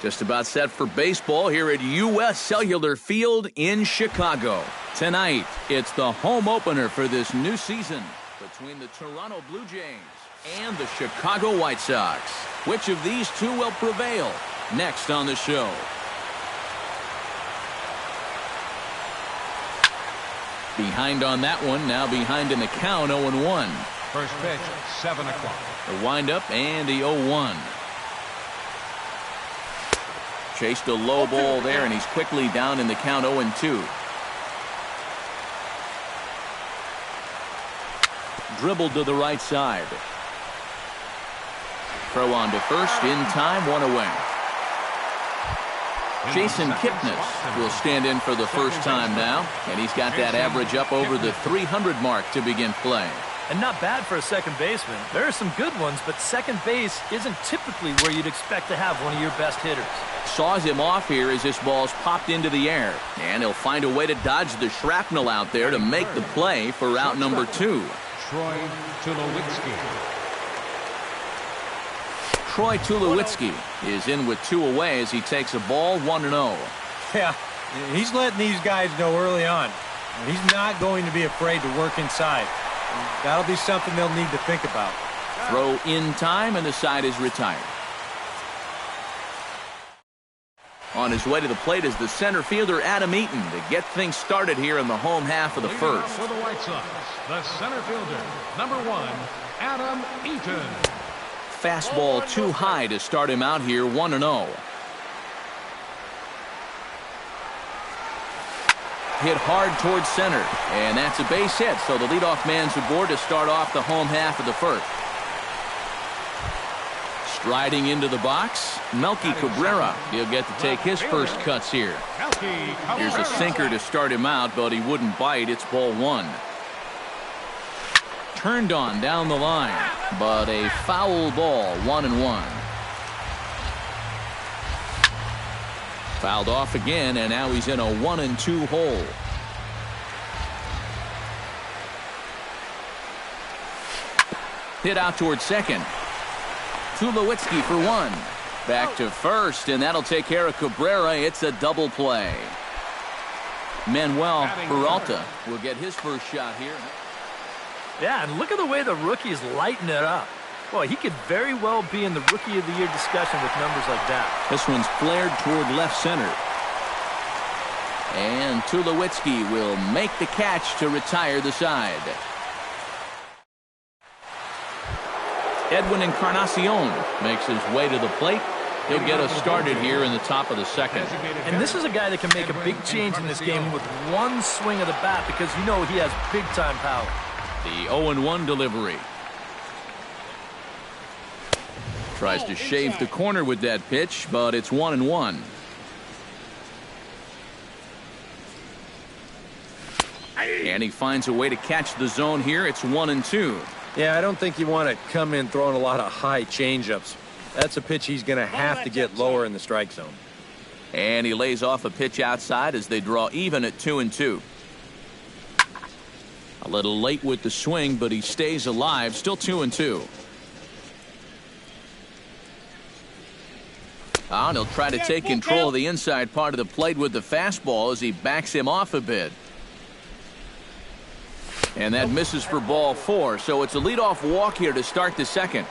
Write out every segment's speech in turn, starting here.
Just about set for baseball here at U.S. Cellular Field in Chicago. Tonight, it's the home opener for this new season between the Toronto Blue Jays and the Chicago White Sox. Which of these two will prevail? Next on the show. Behind on that one, now behind in the count, 0-1. First pitch, 7 o'clock. The windup and the 0-1. Chased a low ball there, and he's quickly down in the count, 0-2. Dribbled to the right side. Throw on to first, in time, 1 away. Jason Kipnis will stand in for the first time now, and he's got that average up over the 300 mark to begin play. And not bad for a second baseman. There are some good ones, but second base isn't typically where you'd expect to have one of your best hitters. Saws him off here as this ball's popped into the air, and he'll find a way to dodge the shrapnel out there to make the play for out number 2. Troy Tulowitzki is in with 2 away as he takes a ball, 1-0. Yeah, he's letting these guys know early on. He's not going to be afraid to work inside. That'll be something they'll need to think about. Throw in time, and the side is retired. On his way to the plate is the center fielder, Adam Eaton, to get things started here in the home half of the first. For the White Sox, the center fielder, number 1, Adam Eaton. Fastball too high to start him out here, 1-0. Hit hard towards center, and that's a base hit, so the leadoff man's aboard to start off the home half of the first. Striding into the box, Melky Cabrera. He'll get to take his first cuts here. Here's a sinker to start him out, but he wouldn't bite. It's ball 1. Turned on down the line, but a foul ball, 1-1. Fouled off again, and now he's in a 1-2 hole. Hit out towards second. Tulowitzki for 1. Back to first, and that'll take care of Cabrera. It's a double play. Manuel Peralta will get his first shot here. Yeah, and look at the way the rookie's lighting it up. Boy, he could very well be in the Rookie of the Year discussion with numbers like that. This one's flared toward left center. And Tulowitzki will make the catch to retire the side. Edwin Encarnacion makes his way to the plate. He'll get us started here in the top of the second. And this is a guy that can make a big change in this game with one swing of the bat, because you know he has big-time power. The 0-1 delivery. Tries to shave the corner with that pitch, but it's 1-1. And he finds a way to catch the zone here. It's 1-2. Yeah, I don't think you want to come in throwing a lot of high changeups. That's a pitch he's going to have to get lower in the strike zone. And he lays off a pitch outside as they draw even at 2-2. A little late with the swing, but he stays alive. Still 2-2. And he'll try to take control of the inside part of the plate with the fastball as he backs him off a bit. And that misses for ball 4, so it's a leadoff walk here to start the second.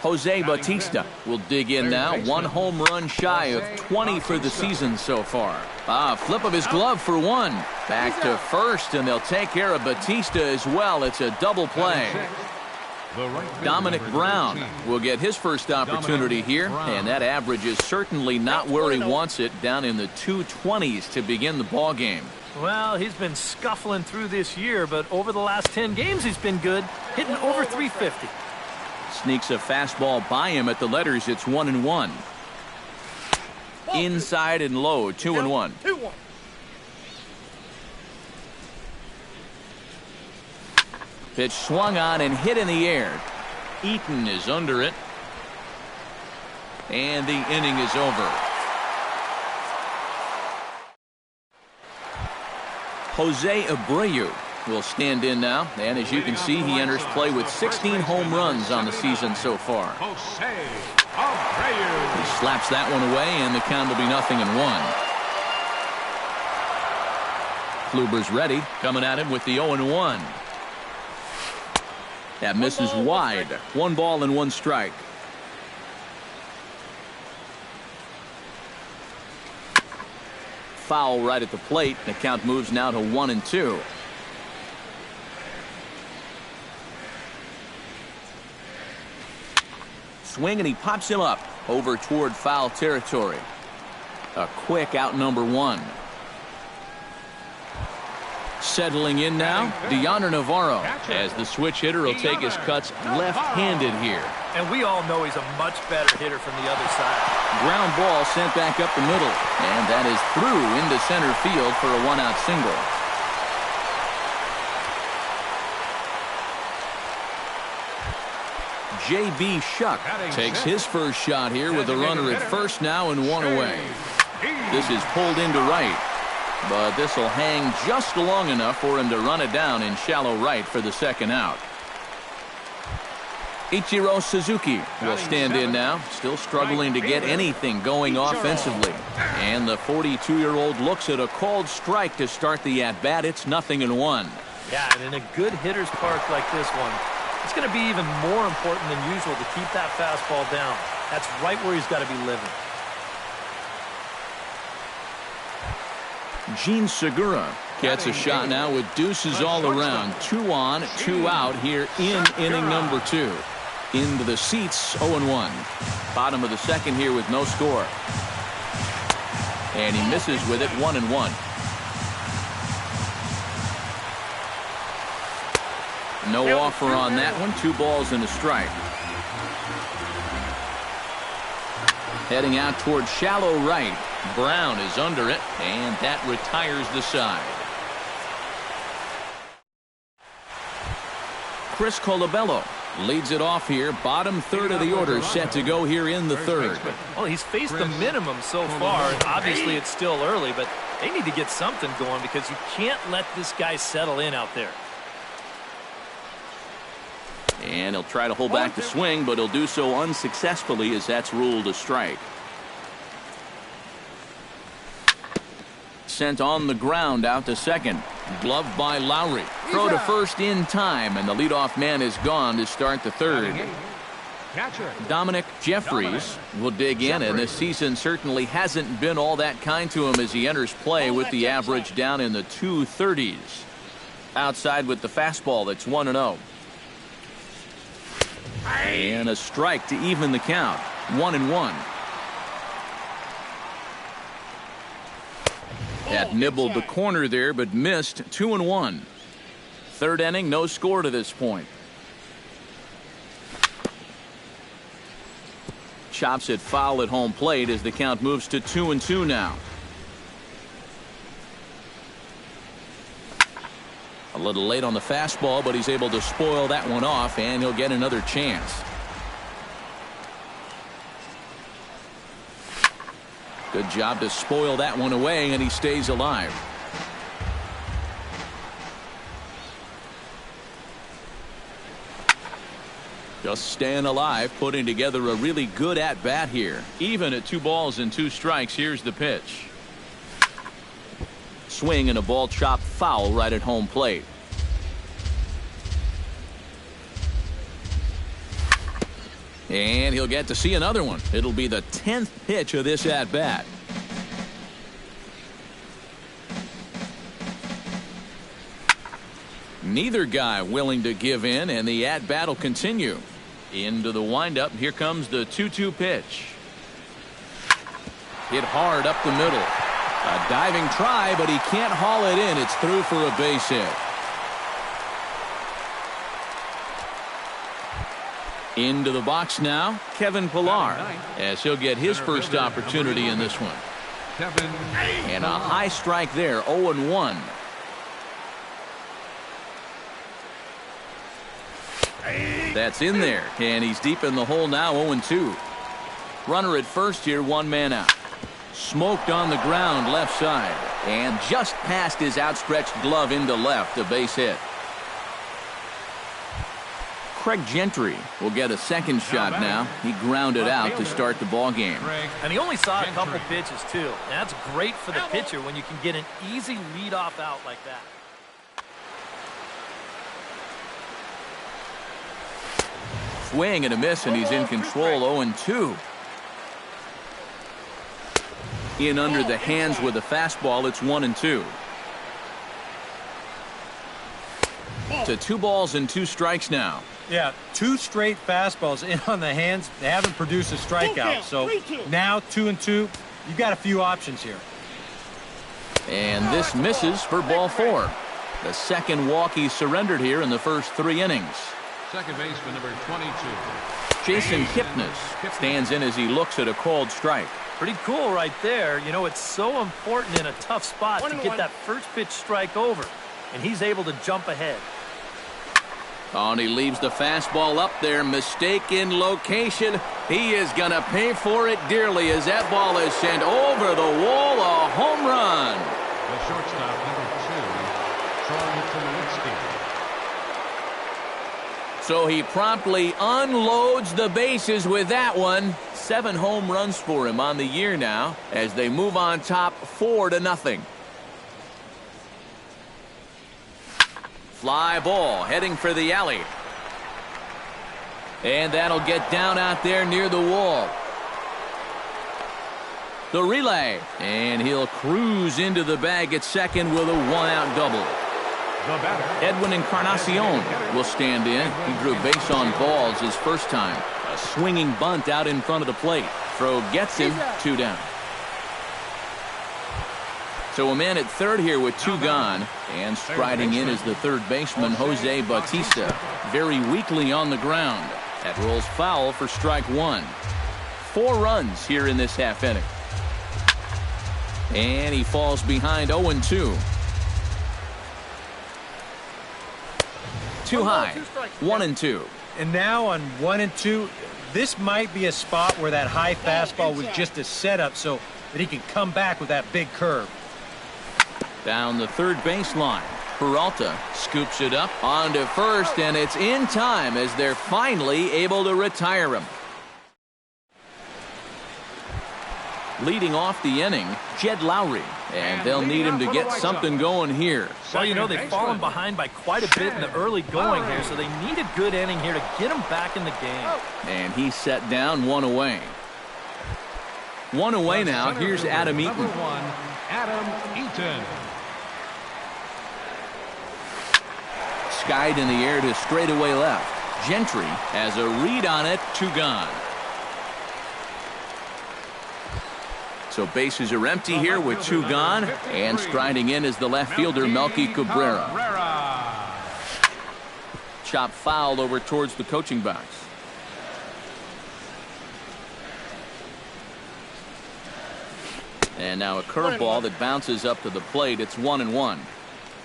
Jose Bautista will dig in now. 1 home run shy of 20 for the season so far. Flip of his glove for 1. Back to first, and they'll take care of Bautista as well. It's a double play. Dominic Brown will get his first opportunity here, and that average is certainly not where he wants it, down in the 220s to begin the ball game. Well, he's been scuffling through this year, but over the last 10 games he's been good, hitting over 350. Sneaks a fastball by him at the letters. It's 1-1. Inside and low, 2-1. Pitch swung on and hit in the air. Eaton is under it. And the inning is over. Jose Abreu will stand in now. And as you can see, he enters play with 16 home runs on the season so far. He slaps that one away, and the count will be 0-1. Kluber's ready, coming at him with the 0-1. That misses wide. 1 ball and 1 strike. Foul right at the plate. The count moves now to 1-2. Swing, and he pops him up over toward foul territory. A quick out, number 1. Settling in now, Deonder Navarro, as the switch hitter will take his cuts left-handed here. And we all know he's a much better hitter from the other side. Ground ball sent back up the middle, and that is through into center field for a 1-out single. J.B. Shuck takes his first shot here with a runner at first now and 1 away. This is pulled into right, but this will hang just long enough for him to run it down in shallow right for the second out. Ichiro Suzuki will stand in now, still struggling to get anything going offensively. And the 42-year-old looks at a called strike to start the at-bat. It's 0-1. Yeah, and in a good hitter's park like this one, it's going to be even more important than usual to keep that fastball down. That's right where he's got to be living. Gene Segura gets a shot now with deuces all around. 2 on, 2 out here in inning number 2. Into the seats, 0-1. Bottom of the second here with no score. And he misses with it, 1-1. No offer on that one. 2 balls and a strike. Heading out toward shallow right. Brown is under it, and that retires the side. Chris Colabello leads it off here. Bottom third of the order set to go here in the third. Well, he's faced the minimum so far. Obviously, it's still early, but they need to get something going because you can't let this guy settle in out there. And he'll try to hold back the swing, but he'll do so unsuccessfully as that's ruled a strike. Sent on the ground out to second. Gloved by Lowry. Throw to first in time, and the leadoff man is gone to start the third. Dominic Jeffries will dig in, and this season certainly hasn't been all that kind to him as he enters play with the average down in the 230s. Outside with the fastball, that's 1-0. And a strike to even the count. 1-1. That nibbled the corner there, but missed. 2-1. Third inning, no score to this point. Chops it foul at home plate as the count moves to 2-2 now. A little late on the fastball, but he's able to spoil that one off, and he'll get another chance. Good job to spoil that one away, and he stays alive. Just staying alive, putting together a really good at-bat here. Even at 2 balls and 2 strikes, here's the pitch. Swing and a ball chopped foul right at home plate. And he'll get to see another one. It'll be the 10th pitch of this at-bat. Neither guy willing to give in, and the at-bat will continue. Into the windup. Here comes the 2-2 pitch. Hit hard up the middle. A diving try, but he can't haul it in. It's through for a base hit. Into the box now, Kevin Pillar, as he'll get his first opportunity in this one. And a high strike there, 0-1. That's in there, and he's deep in the hole now, 0-2. Runner at first here, 1 man out. Smoked on the ground left side. And just past his outstretched glove into left, a base hit. Craig Gentry will get a second shot now. He grounded out to start the ball game. And he only saw a couple pitches, too. That's great for the pitcher when you can get an easy leadoff out like that. Swing and a miss, and he's in control. 0-2. In under the hands with a fastball. It's 1-2. To 2 balls and 2 strikes now. Yeah, 2 straight fastballs in on the hands. They haven't produced a strikeout. So now 2-2. You've got a few options here. And this misses for ball 4. The second walk he surrendered here in the first 3 innings. Second baseman number 22. Jason Kipnis stands in as he looks at a called strike. Pretty cool right there. You know, it's so important in a tough spot to get that first pitch strike over. And he's able to jump ahead. Oh, and he leaves the fastball up there. Mistaken location. He is going to pay for it dearly as that ball is sent over the wall. A home run. The shortstop, number 2, Troy Tulowitzki. So he promptly unloads the bases with that one. 7 home runs for him on the year now as they move on top 4-0. Fly ball heading for the alley. And that'll get down out there near the wall. The relay. And he'll cruise into the bag at second with a 1-out double. Edwin Encarnacion will stand in. He drew base on balls his first time. A swinging bunt out in front of the plate. Throw gets him. 2 down. So a man at third here with 2 gone. And striding in is the third baseman, Jose Bautista. Very weakly on the ground. That rolls foul for strike 1. 4 runs here in this half inning. And he falls behind 0-2. Too high. 1-2. And now on 1-2, this might be a spot where that high fastball was just a setup so that he can come back with that big curve. Down the third baseline. Peralta scoops it up onto first, and it's in time as they're finally able to retire him. Leading off the inning, Jed Lowry, and they'll need him to get something going here. Well, you know, they've fallen behind by quite a bit in the early going here, so they need a good inning here to get them back in the game. And he's set down 1 away. 1 away now. Here's Adam Eaton. Number 1, Adam Eaton. Skied in the air to straightaway left. Gentry has a read on it. 2 gone. So bases are empty here with 2 gone. And striding in is the left fielder, Melky Cabrera. Chop fouled over towards the coaching box. And now a curveball that bounces up to the plate. It's 1-1.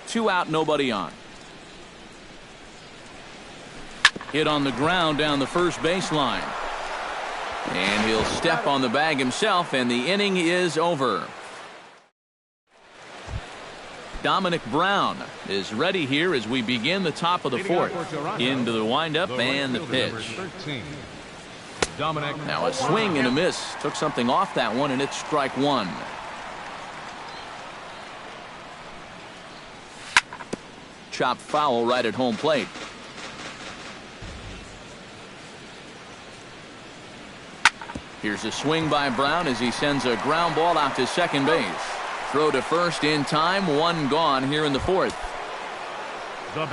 2 out, nobody on. Hit on the ground down the first baseline. And he'll step on the bag himself, and the inning is over. Dominic Brown is ready here as we begin the top of the 4th. Into the windup and the pitch. Now a swing and a miss. Took something off that one, and it's strike 1. Chopped foul right at home plate. Here's a swing by Brown as he sends a ground ball out to second base. Throw to first in time. 1 gone here in the 4th.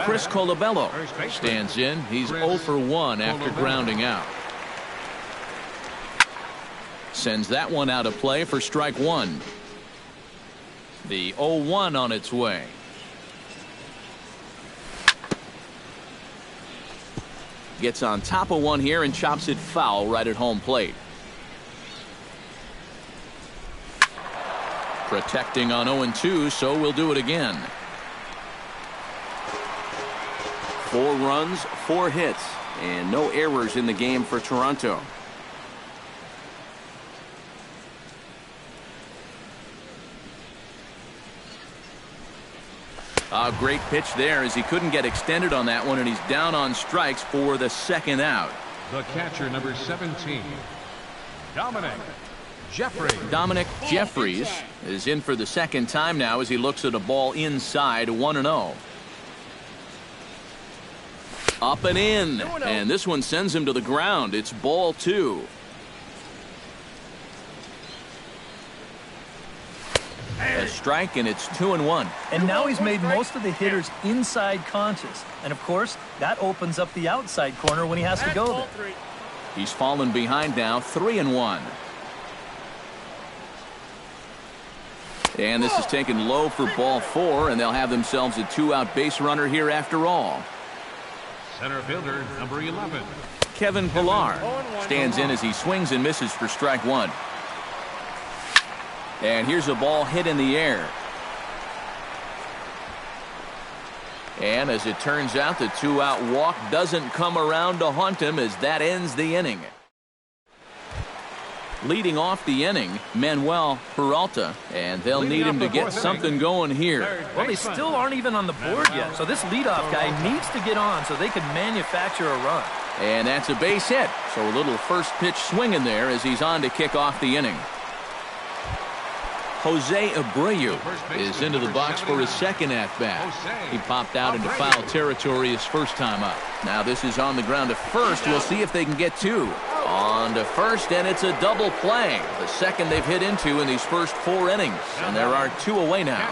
Chris Colabello stands in. He's 0 for 1 after grounding out. Sends that one out of play for strike 1. The 0-1 on its way. Gets on top of one here and chops it foul right at home plate. Protecting on 0-2, so we'll do it again. 4 runs, 4 hits, and no errors in the game for Toronto. A great pitch there as he couldn't get extended on that one, and he's down on strikes for the second out. The catcher, number 17, Dominic Jeffries. Dominic Jeffries is in for the second time now as he looks at a ball inside, 1-0. Up and in, and this one sends him to the ground. It's ball 2. A strike, and it's 2-1. And now he's made most of the hitters inside conscious. And, of course, that opens up the outside corner when he has to go there. He's fallen behind now, 3-1. And this is taken low for ball 4, and they'll have themselves a 2-out base runner here after all. Center fielder, number 11. Kevin Pillar stands in as he swings and misses for strike 1. And here's a ball hit in the air. And as it turns out, the 2-out walk doesn't come around to haunt him as that ends the inning. Leading off the inning, Manuel Peralta, and they'll need him to get something going here. Well, they still aren't even on the board yet, so this leadoff guy needs to get on so they can manufacture a run. And that's a base hit, so a little first pitch swing in there as he's on to kick off the inning. Jose Abreu is into the box for his second at-bat. He popped out into foul territory his first time up. Now this is on the ground to first. We'll see if they can get 2. On to first, and it's a double play. The second they've hit into in these first 4 innings. And there are 2 away now.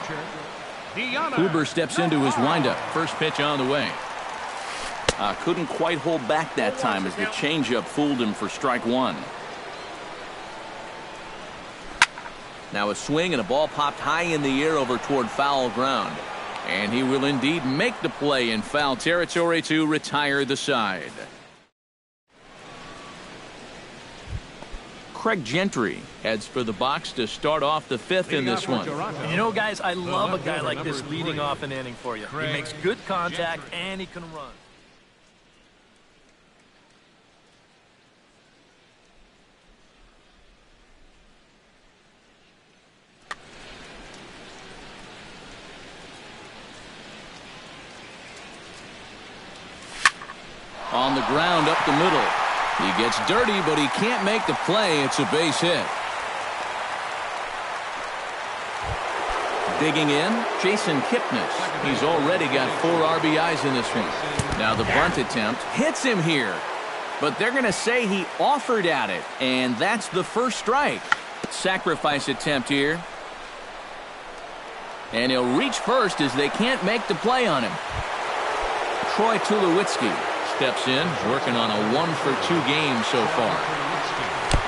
Huber steps into his windup. First pitch on the way. Couldn't quite hold back that time as the changeup fooled him for strike 1. Now a swing and a ball popped high in the air over toward foul ground. And he will indeed make the play in foul territory to retire the side. Craig Gentry heads for the box to start off the 5th in this one. You know, guys, I love a guy like this leading off an inning for you. He makes good contact and he can run. On the ground up the middle. He gets dirty, but he can't make the play. It's a base hit. Digging in, Jason Kipnis. He's already got 4 RBIs in this one. Now the bunt attempt hits him here. But they're going to say he offered at it, and that's the first strike. Sacrifice attempt here. And he'll reach first as they can't make the play on him. Troy Tulowitzki steps in, working on a 1-for-2 game so far.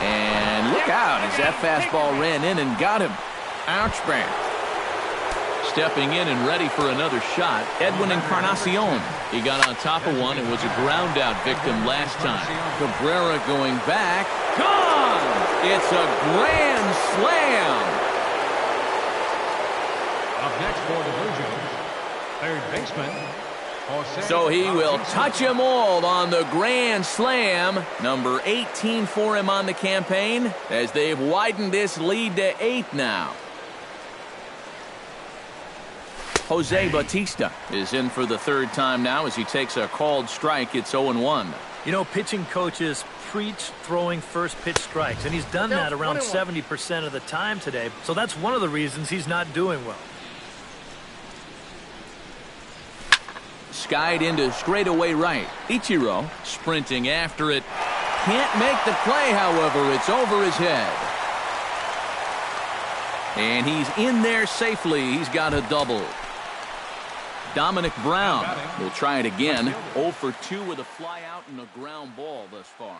And look out as that fastball ran in and got him. Ouch, bang. Stepping in and ready for another shot, Edwin Encarnacion. He got on top of one and was a ground out victim last time. Cabrera going back. Gone! It's a grand slam! Up next for the Blue Jays, third baseman. So he will touch them all on the grand slam. Number 18 for him on the campaign as they've widened this lead to 8 now. Jose Bautista is in for the 3rd time now as he takes a called strike. It's 0-1. You know, pitching coaches preach throwing first pitch strikes, and he's done that around 70% of the time today. So that's one of the reasons he's not doing well. Skied into straightaway right. Ichiro sprinting after it. Can't make the play, however. It's over his head. And he's in there safely. He's got a double. Dominic Brown will try it again. 0 for 2 with a fly out and a ground ball thus far.